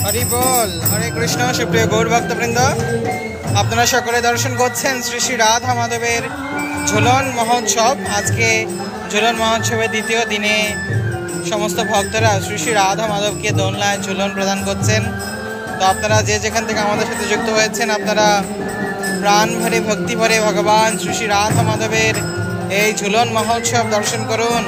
হরি বল, হরে কৃষ্ণ। সুপ্রিয় গৌর ভক্তবৃন্দ, আপনারা সকলে দর্শন করছেন শ্রী শ্রী রাধা মাধবের ঝুলন মহোৎসব। আজকে ঝুলন মহোৎসবের দ্বিতীয় দিনে সমস্ত ভক্তরা শ্রী শ্রী রাধা মাধবকে দোলনায় ঝুলন প্রদান করছেন। তো আপনারা যে যেখান থেকে আমাদের সাথে যুক্ত হয়েছেন, আপনারা প্রাণ ভরে ভক্তি ভরে ভগবান শ্রী শ্রী রাধা মাধবের এই ঝুলন মহোৎসব দর্শন করুন।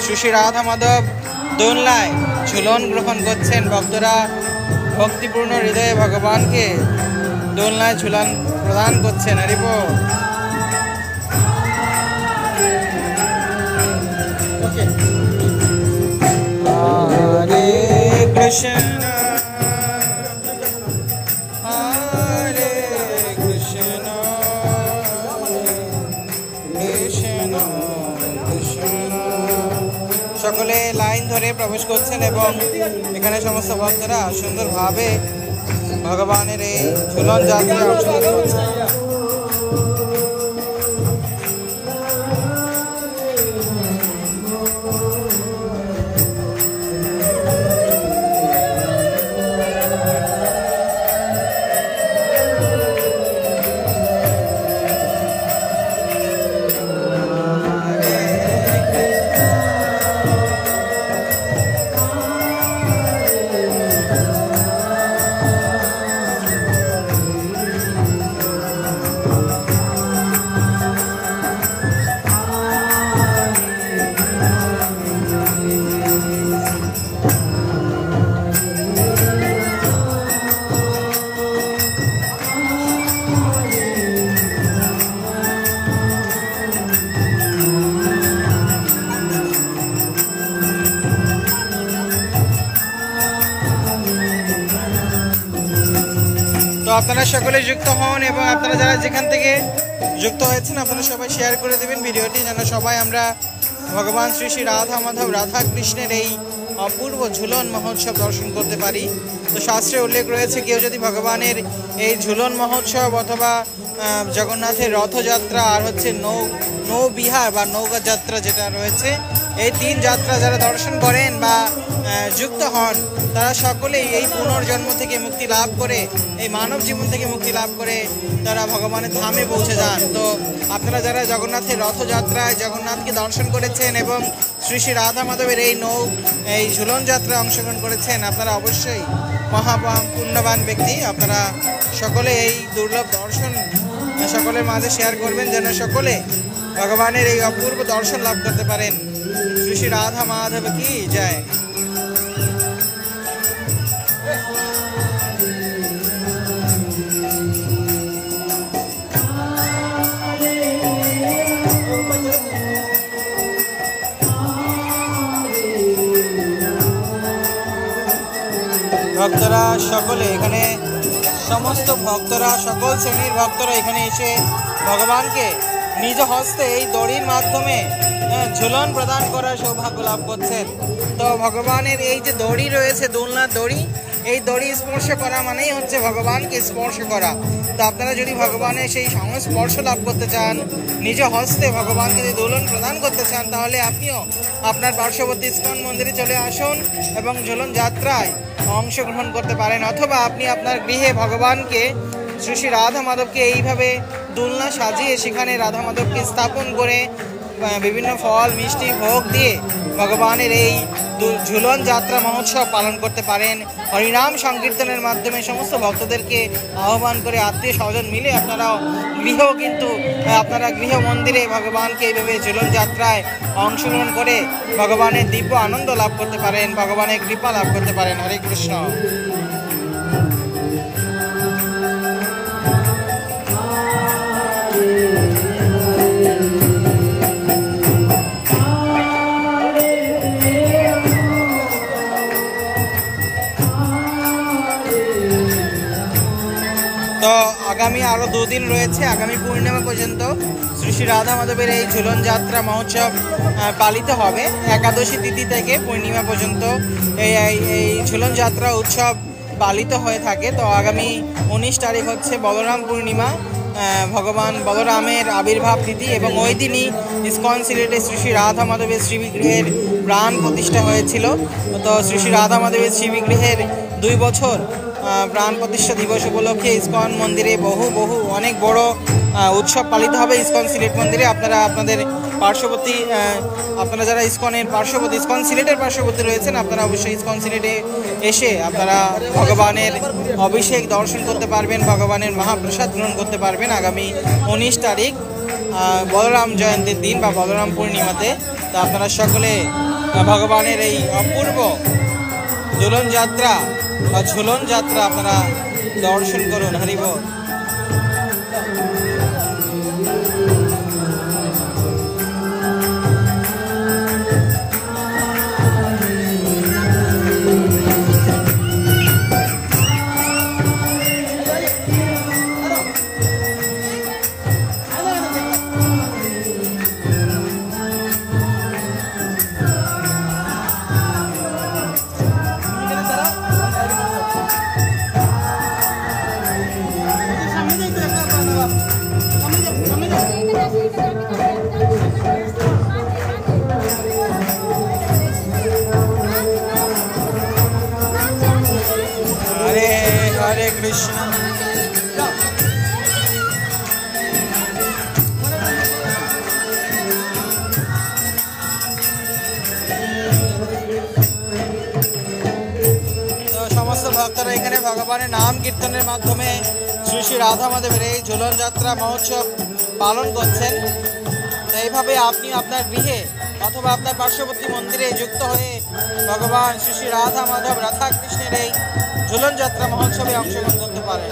শ্রী শ্রী রাধা মাধব দোলনায় ঝুলন গ্রহণ করছেন। ভক্তরা ভক্তিপূর্ণ হৃদয়ে ভগবানকে দোলনায় ঝুলন প্রদান করছেন। হরি বল। হরে কৃষ্ণ হরে কৃষ্ণ কৃষ্ণ কৃষ্ণ। সকলে লাইন ধরে প্রবেশ করছেন এবং এখানে সমস্ত ভক্তরা সুন্দরভাবে ভগবানের এই ঝুলন যাত্রায় অংশগ্রহণ করছেন। আপনারা সকলে যুক্ত হন এবং আপনারা যারা যেখান থেকে যুক্ত হয়েছেন আপনারা সবাই শেয়ার করে দেবেন ভিডিওটি, যেন সবাই আমরা ভগবান শ্রী শ্রী রাধা মাধব রাধা কৃষ্ণের এই অপূর্ব ঝুলন মহোৎসব দর্শন করতে পারি। তো শাস্ত্রে উল্লেখ রয়েছে, কেউ যদি ভগবানের এই ঝুলন মহোৎসব অথবা জগন্নাথের রথযাত্রা আর হচ্ছে নৌবিহার বা নৌকা যাত্রা যেটা রয়েছে, এই তিন যাত্রা যারা দর্শন করেন বা যুক্ত হন, তারা সকলেই এই পুনর্জন্ম থেকে মুক্তি লাভ করে, এই মানব জীবন থেকে মুক্তি লাভ করে তারা ভগবানের ধামে পৌঁছে যান। তো আপনারা যারা জগন্নাথের রথযাত্রায় জগন্নাথকে দর্শন করেছেন এবং শ্রী শ্রী রাধা মাধবের এই ঝুলন যাত্রায় অংশগ্রহণ করেছেন, আপনারা অবশ্যই পুণ্যবান ব্যক্তি। আপনারা সকলে এই দুর্লভ দর্শন সকলের মাঝে শেয়ার করবেন, যেন সকলে ভগবানের এই অপূর্ব দর্শন লাভ করতে পারেন। শ্রী শ্রী রাধা মাধব কি জয়। ভক্তরা সকলে এখানে সমস্ত ভক্তরা সকল শ্রেণীর ভক্তরা এখানে এসে ভগবানকে নিজ হস্তে এই দড়ির মাধ্যমে ঝুলন প্রদান করার সৌভাগ্য লাভ করছেন। তো ভগবানের এই যে দড়ি রয়েছে, দোলনার দড়ি, এই দড়ি স্পর্শ করা মানেই হচ্ছে ভগবানকে স্পর্শ করা। তো আপনারা যদি ভগবানের সেই সংস্পর্শ লাভ করতে চান, নিজ হস্তে ভগবানকে যদি দোলন প্রদান করতে চান, তাহলে আপনিও আপনার পার্শ্ববর্তী ইস্কন মন্দিরে চলে আসুন এবং ঝুলন যাত্রায় অংশগ্রহণ করতে পারেন। অথবা আপনি আপনার গৃহে ভগবানকে শ্রী শ্রী রাধা মাধবকে এইভাবে দোলনা সাজিয়ে সেখানে রাধা মাধবকে স্থাপন করে বিভিন্ন ফল মিষ্টি ভোগ দিয়ে ভগবানের এই ঝুলন যাত্রা মহোৎসব পালন করতে পারেন। হরিনাম সংকীর্তনের মাধ্যমে সমস্ত ভক্তদেরকে আহ্বান করে আত্মীয় স্বজন মিলে আপনারা গৃহ মন্দিরে ভগবানকে এইভাবে ঝুলন যাত্রায় অংশগ্রহণ করে ভগবানের দিব্য আনন্দ লাভ করতে পারেন, ভগবানের কৃপা লাভ করতে পারেন। হরে কৃষ্ণ। তো আগামী আরও দুদিন রয়েছে, আগামী পূর্ণিমা পর্যন্ত শ্রী শ্রী রাধা মাধবের এই ঝুলন যাত্রা মহোৎসব পালিত হবে। একাদশী তিথি থেকে পূর্ণিমা পর্যন্ত এই ঝুলন যাত্রা উৎসব পালিত হয়ে থাকে। তো আগামী 19 তারিখ হচ্ছে বলরাম পূর্ণিমা, ভগবান বলরামের আবির্ভাব তিথি এবং ওই দিনই ইসকন সিলেটে শ্রী শ্রী রাধা মাধবের শ্রীবিগ্রহের প্রাণ প্রতিষ্ঠা হয়েছিল। তো শ্রী শ্রী রাধা মাধবের শ্রীবিগ্রহের 2 বছর প্রাণ প্রতিষ্ঠা দিবস উপলক্ষে ইসকন মন্দিরে বহু অনেক বড় উৎসব পালিত হবে ইসকন সিলেট মন্দিরে। আপনারা আপনাদের পার্শ্ববর্তী আপনারা যারা ইসকনের পার্শ্ববর্তী ইসকন সিলেটের পার্শ্ববর্তী রয়েছেন, আপনারা অবশ্যই ইসকন সিলেটে এসে আপনারা ভগবানের অভিষেক দর্শন করতে পারবেন, ভগবানের মহাপ্রসাদ গ্রহণ করতে পারবেন আগামী 19 তারিখ বলরাম জয়ন্তীর দিন বা বলরাম পূর্ণিমাতে। তো আপনারা সকলে ভগবানের এই অপূর্ব ঝুলন যাত্রা আপনারা দর্শন করুন। হরি বল। हरे कृष्ण। সমস্ত ভক্তরা এখানে ভগবানের নাম কীর্তনের মাধ্যমে শ্রী শ্রী রাধা মাধবের এই ঝুলন যাত্রা মহোৎসব পালন করছেন। এইভাবে আপনি আপনার গৃহে অথবা আপনার পার্শ্ববর্তী মন্দিরে যুক্ত হয়ে ভগবান শ্রী শ্রী রাধা মাধব রাধা কৃষ্ণের এই ঝুলন যাত্রা মহোৎসবে অংশগ্রহণ করতে পারেন।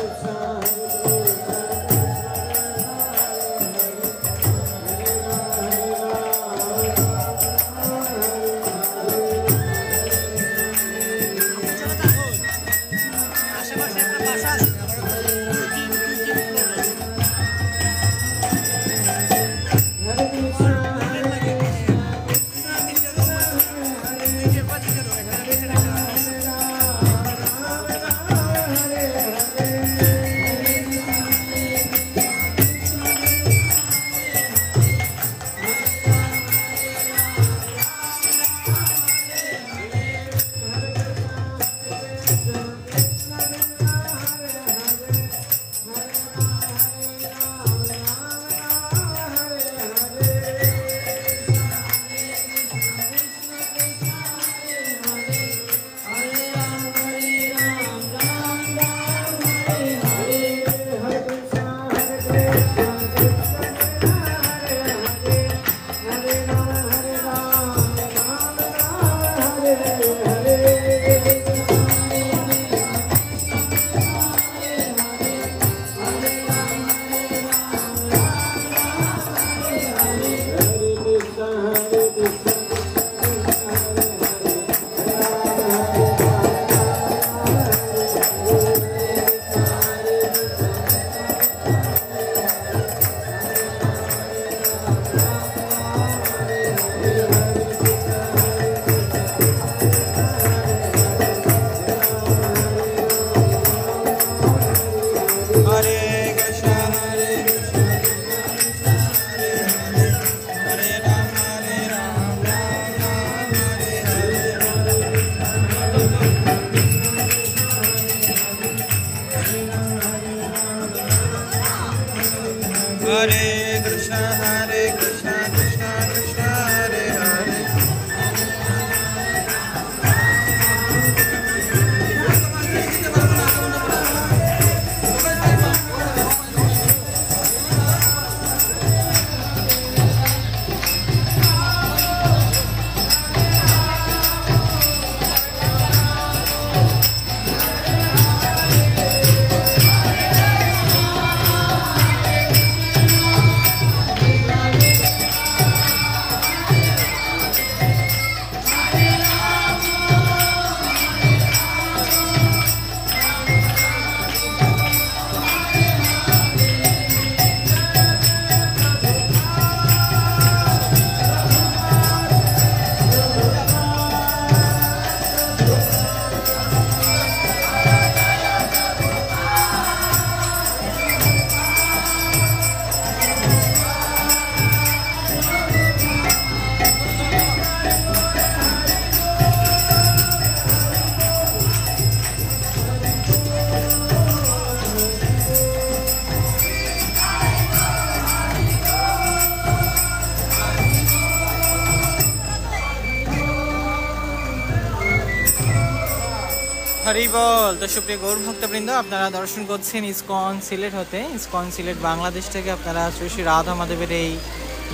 হরি বল। তো সুপ্রিয় গৌর ভক্তবৃন্দ, আপনারা দর্শন করছেন ইসকন সিলেট হতে। ইসকন সিলেট বাংলাদেশ থেকে আপনারা শ্রী শ্রী রাধা মাধবের এই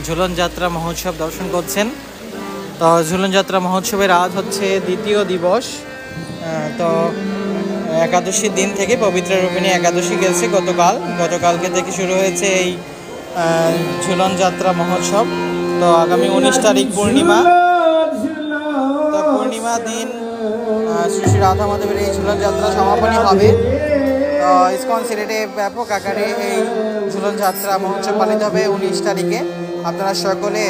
ঝুলন যাত্রা মহোৎসব দর্শন করছেন। তো ঝুলন যাত্রা মহোৎসবের আজ হচ্ছে দ্বিতীয় দিবস। তো একাদশীর দিন থেকে পবিত্র রূপিণী একাদশী গেছে গতকালকে থেকে শুরু হয়েছে এই ঝুলন যাত্রা মহোৎসব। তো আগামী 19 তারিখ পূর্ণিমা। তো পূর্ণিমা দিন শ্রী শ্রী রাধা মাধবের এই ঝুলন যাত্রা সমাপনী হবে। তো ইসকন সিলেটে ব্যাপক আকারে এই ঝুলন যাত্রা মহোৎসব পালিত হবে 19 তারিখে। আপনারা সকলে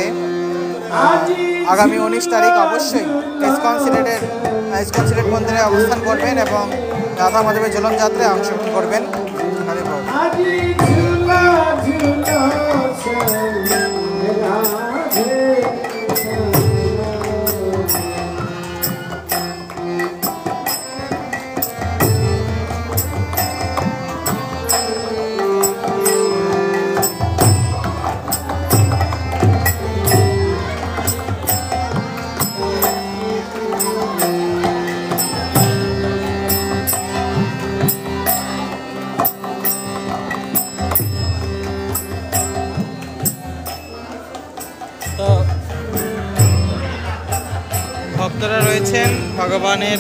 আগামী 19 তারিখ অবশ্যই ইসকন সিলেট মন্দিরে অবস্থান করবেন এবং রাধা মাধবের ঝুলন যাত্রায় অংশগ্রহণ করবেন। তো ভক্তরা রয়েছেন ভগবানের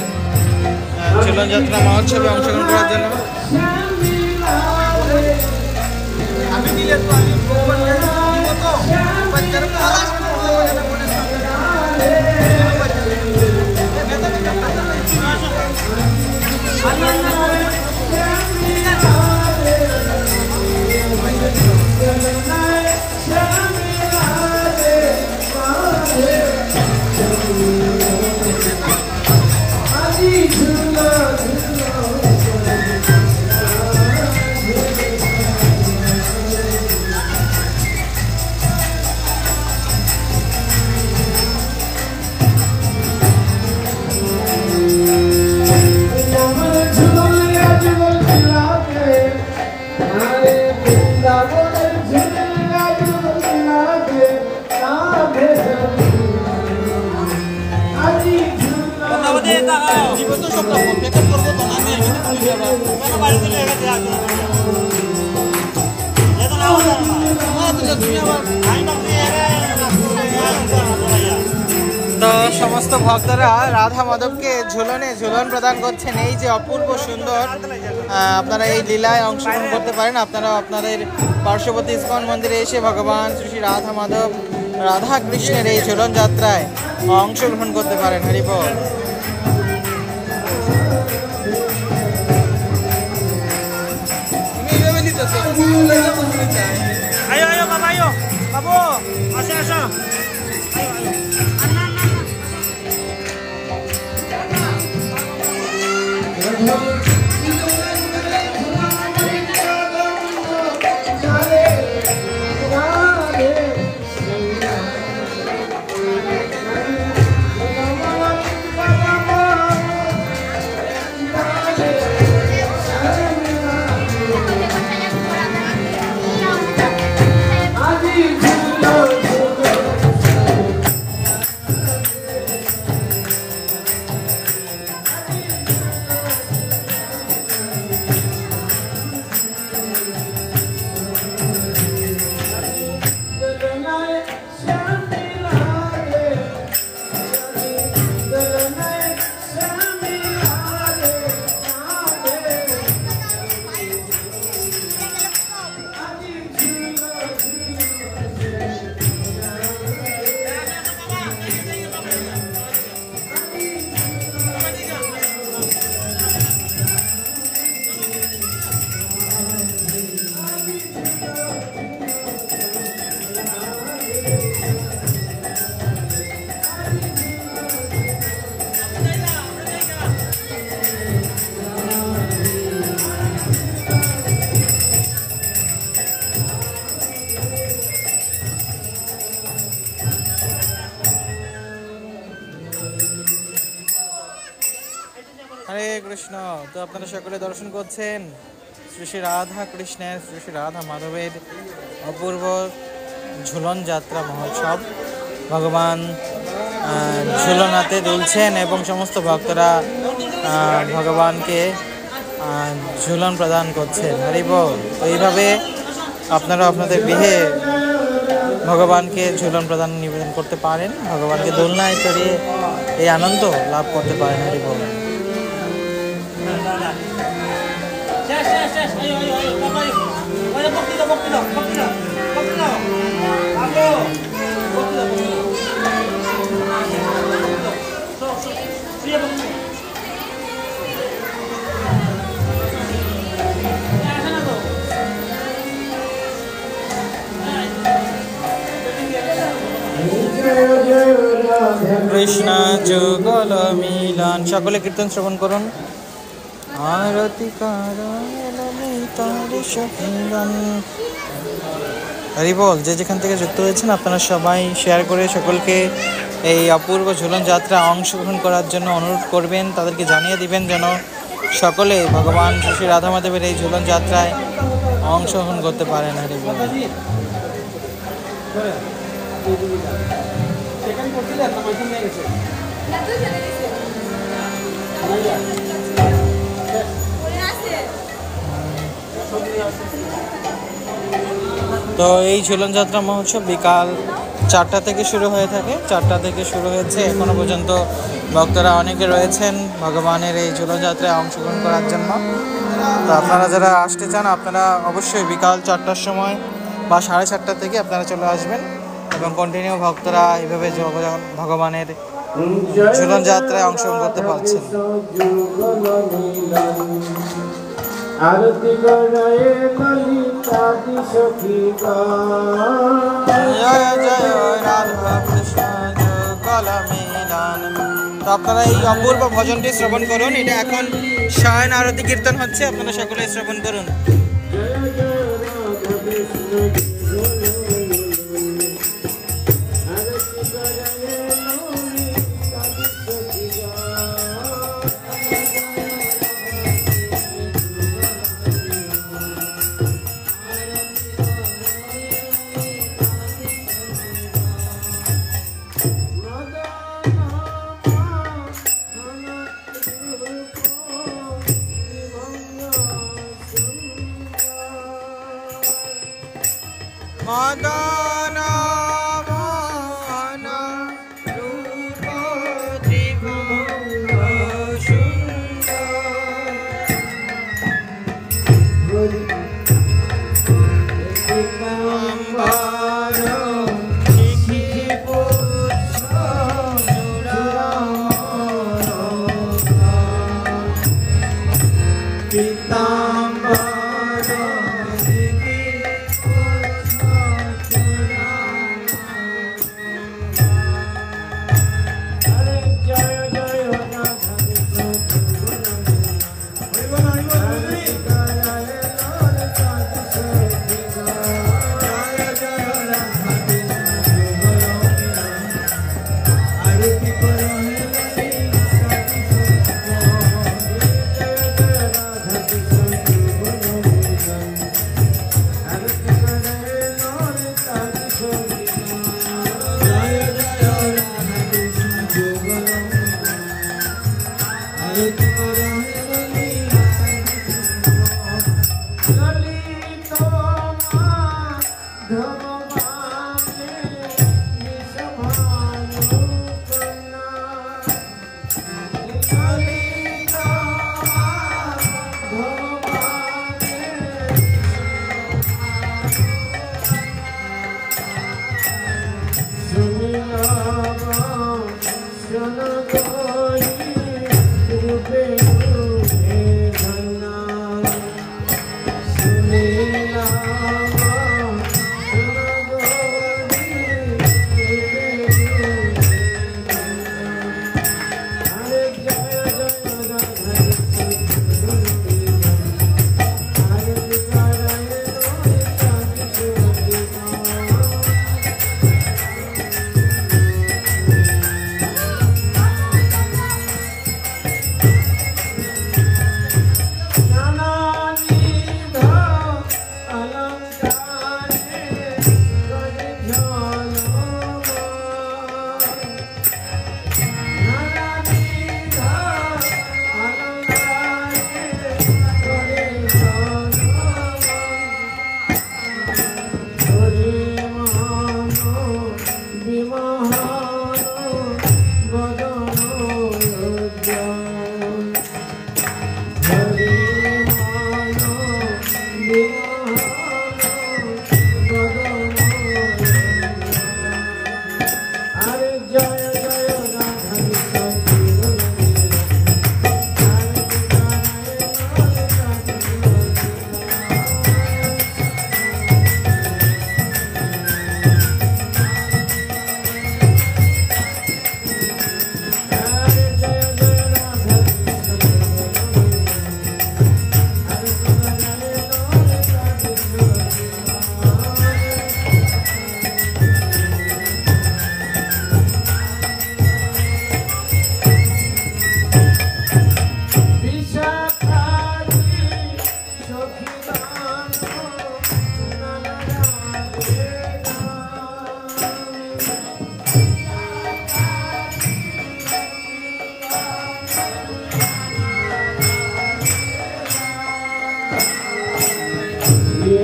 ঝুলন যাত্রা মহোৎসবে অংশগ্রহণ করার জন্য। তো সমস্ত ভক্তরা রাধা মাধবকে ঝুলন প্রদান করছেন। এই যে অপূর্ব সুন্দর, আপনারা এই লীলায় অংশগ্রহণ করতে পারেন। আপনারা আপনাদের পার্শ্ববর্তী ইসকন মন্দিরে এসে ভগবান শ্রী শ্রী রাধা মাধব রাধা কৃষ্ণের এই ঝুলন যাত্রায় অংশগ্রহণ করতে পারেন। হরি বল। Ayo Bapak, ayo Babu, asal. হরে কৃষ্ণ। তো আপনারা সকলে দর্শন করছেন শ্রী শ্রী রাধা কৃষ্ণের শ্রী শ্রী রাধা মাধবের অপূর্ব ঝুলন যাত্রা মহোৎসব। ভগবান ঝুলনাতে দুলছেন এবং সমস্ত ভক্তরা ভগবানকে ঝুলন প্রদান করছেন। হরি বল। তো এইভাবে আপনারা আপনাদের গৃহে ভগবানকে ঝুলন প্রদান নিবেদন করতে পারেন, ভগবানকে দোলনায় চড়িয়ে এই আনন্দ লাভ করতে পারেন। হরি বল। কৃষ্ণ যুগল মিলন। সকলে কীর্তন শ্রবণ করুন। আরতি হরি বল। যে যেখান থেকে যুক্ত হয়েছেন আপনারা সবাই শেয়ার করে সকলকে এই অপূর্ব ঝুলন যাত্রা অংশগ্রহণ করার জন্য অনুরোধ করবেন, তাদেরকে জানিয়ে দিবেন যেন সকলে ভগবান শ্রী রাধা মাধবের এই ঝুলন যাত্রায় অংশগ্রহণ করতে পারেন। হরি বল। তো এই ঝুলন যাত্রা মহোৎসব বিকাল 4টা থেকে শুরু হয়ে থাকে। 4টা থেকে শুরু হয়েছে, এখনো পর্যন্ত ভক্তরা অনেকে রয়েছেন ভগবানের এই ঝুলন যাত্রায় অংশগ্রহণ করার জন্য। তো আপনারা যারা আসতে চান আপনারা অবশ্যই বিকাল 4টার সময় বা 4:30 থেকে আপনারা চলে আসবেন এবং কন্টিনিউ ভক্তরা এইভাবে ভগবানের ঝুলন যাত্রায় অংশগ্রহণ করতে পারছেন। আরতি করায় ললিতাদি সখী জয় জয় রাধা কৃষ্ণ যুগল মিলন। তো আপনারা এই অপূর্ব ভজনটি শ্রবণ করুন। এটা এখন শয়ন আরতি কীর্তন হচ্ছে, আপনারা সকলে শ্রবণ করুন। মদন মোহন রূপ ত্রিভুব সুন্দর দিগম্বর শিখি পুষ্প পীতাম্বর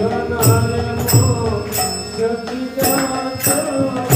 বিহনালে মো সখী যাত